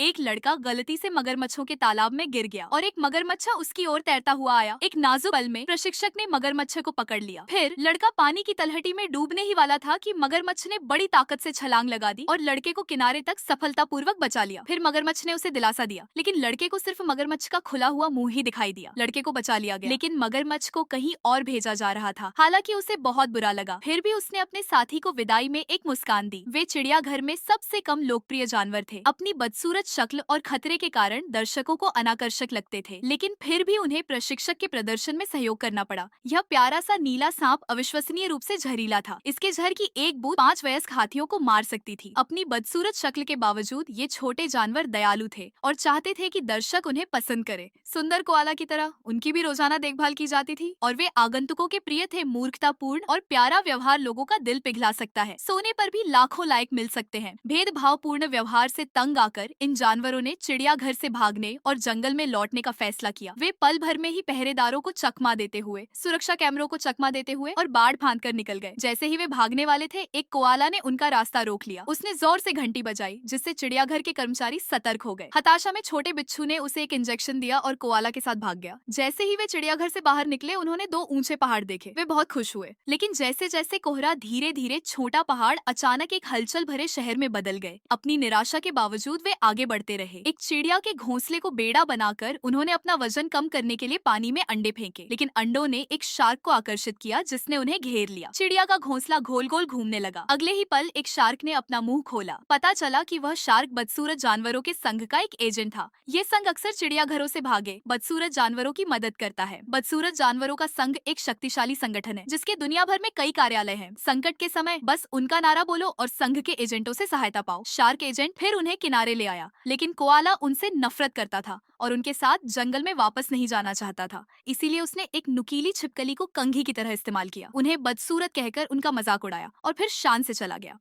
एक लड़का गलती से मगरमच्छों के तालाब में गिर गया और एक मगरमच्छ उसकी ओर तैरता हुआ आया। एक नाजुक पल में प्रशिक्षक ने मगरमच्छ को पकड़ लिया। फिर लड़का पानी की तलहटी में डूबने ही वाला था कि मगरमच्छ ने बड़ी ताकत से छलांग लगा दी और लड़के को किनारे तक सफलतापूर्वक बचा लिया। फिर मगरमच्छ ने उसे दिलासा दिया, लेकिन लड़के को सिर्फ मगरमच्छ का खुला हुआ मुंह ही दिखाई दिया। लड़के को बचा लिया गया, लेकिन मगरमच्छ को कहीं और भेजा जा रहा था। हालांकि उसे बहुत बुरा लगा, फिर भी उसने अपने साथी को विदाई में एक मुस्कान दी। वे चिड़ियाघर में सबसे कम लोकप्रिय जानवर थे। अपनी बदसूरत शक्ल और खतरे के कारण दर्शकों को अनाकर्षक लगते थे, लेकिन फिर भी उन्हें प्रशिक्षक के प्रदर्शन में सहयोग करना पड़ा। यह प्यारा सा नीला सांप अविश्वसनीय रूप से जहरीला था। इसके जहर की एक बूंद 5 वयस्क हाथियों को मार सकती थी। अपनी बदसूरत शक्ल के बावजूद ये छोटे जानवर दयालु थे और चाहते थे कि दर्शक उन्हें पसंद करे। सुंदर कोआला की तरह उनकी भी रोजाना देखभाल की जाती थी और वे आगंतुकों के प्रिय थे। मूर्खतापूर्ण और प्यारा व्यवहार लोगों का दिल पिघला सकता है। सोने पर भी लाखों लाइक मिल सकते हैं। भेदभावपूर्ण व्यवहार से तंग आकर इन जानवरों ने चिड़ियाघर से भागने और जंगल में लौटने का फैसला किया। वे पल भर में ही पहरेदारों को चकमा देते हुए, सुरक्षा कैमरों को चकमा देते हुए और बाढ़ फांद कर निकल गए। जैसे ही वे भागने वाले थे, एक कोआला ने उनका रास्ता रोक लिया। उसने जोर से घंटी बजाई, जिससे चिड़ियाघर के कर्मचारी सतर्क हो गए। हताशा में छोटे बिच्छू ने उसे एक इंजेक्शन दिया और कोआला के साथ भाग गया। जैसे ही वे चिड़ियाघर से बाहर निकले, उन्होंने 2 ऊंचे पहाड़ देखे। वे बहुत खुश हुए, लेकिन जैसे जैसे कोहरा धीरे धीरे छोटा पहाड़ अचानक एक हलचल भरे शहर में बदल गए। अपनी निराशा के बावजूद वे आगे बढ़ते रहे। एक चिड़िया के घोंसले को बेड़ा बनाकर उन्होंने अपना वजन कम करने के लिए पानी में अंडे फेंके, लेकिन अंडों ने एक शार्क को आकर्षित किया, जिसने उन्हें घेर लिया। चिड़िया का घोंसला गोल गोल घूमने लगा। अगले ही पल एक शार्क ने अपना मुंह खोला। पता चला कि वह शार्क बदसूरत जानवरों के संघ का एक एजेंट था। ये संघ अक्सर चिड़ियाघरों से भागे बदसूरत जानवरों की मदद करता है। बदसूरत जानवरों का संघ एक शक्तिशाली संगठन है, जिसके दुनिया भर में कई कार्यालय हैं। संकट के समय बस उनका नारा बोलो और संघ के एजेंटों से सहायता पाओ। शार्क एजेंट फिर उन्हें किनारे ले आया, लेकिन कोआला उनसे नफरत करता था और उनके साथ जंगल में वापस नहीं जाना चाहता था। इसीलिए उसने एक नुकीली छिपकली को कंघी की तरह इस्तेमाल किया, उन्हें बदसूरत कहकर उनका मजाक उड़ाया और फिर शान से चला गया।